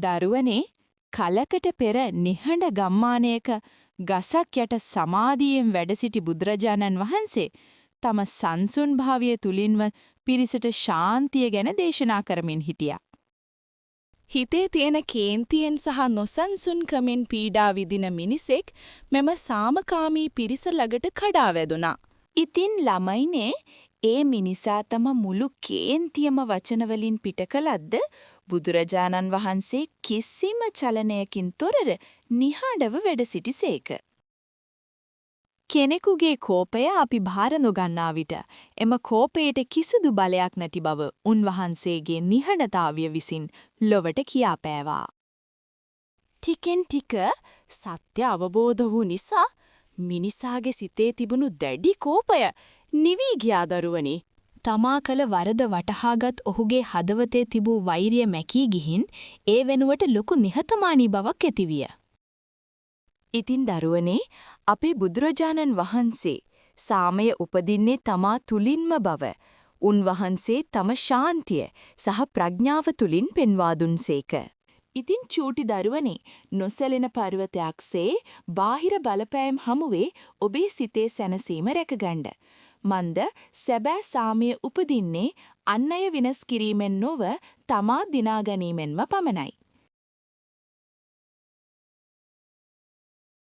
දරුවනේ කලකට පෙර නිහඬ ගම්මානයක ගසක් යට සමාධියෙන් වැඩ සිටි බුදුරජාණන් වහන්සේ තම සංසුන් භාවය තුලින්ම පිරිසට ශාන්තිය ගැන දේශනා කරමින් හිටියා. හිතේ තියෙන කේන්තියෙන් සහ නොසන්සුන්කමින් පීඩා විඳින මිනිසෙක් මෙම සාමකාමී පිරිස ළඟට කඩා වැදුනා. ඉතින් ළමයිනේ ඒ මිනිසා තම මුළු කේන්තියම වචන වලින් පිට කළද්ද බුදුරජාණන් වහන්සේ කිසිම චලනයකින් තොරව නිහඬව වැඩ සිටිසේක. කෙනෙකුගේ කෝපය අපි භාර නොගන්නා විට එම කෝපයට කිසිදු බලයක් නැති බව උන්වහන්සේගේ නිහඬතාවය විසින් ලොවට කියාපෑවා. ටිකෙන් ටික සත්‍ය අවබෝධ වූ නිසා මිනිසාගේ සිතේ තිබුණු දැඩි කෝපය නිවි ගියා දරුවනි. තමා කළ වරද වටහාගත් ඔහුගේ හදවතේ තිබූ වෛරය මැකී ගිහින් ඒ වෙනුවට ලොකු නිහතමානී බවක් ඇතිවිය. ඉතින් දරුවනේ අපේ බුදුරජාණන් වහන්සේ සාමය උපදින්නේ තමා තුලින්ම බව උන්වහන්සේ තම ශාන්තිය සහ ප්‍රඥාව තුලින් පෙන්වා දුන්සේක. ඉතින් චූටි දරුවනේ නොසැලෙන පර්වතයක්සේ බාහිර බලපෑම් හමුවේ ඔබේ සිතේ සැනසීම රැකගන්න. මන්ද සැබෑ සාමය උපදින්නේ අන් අය විනාශ කිරීමෙන් නොව තමා දිනා ගැනීමෙන්ම පමණයි.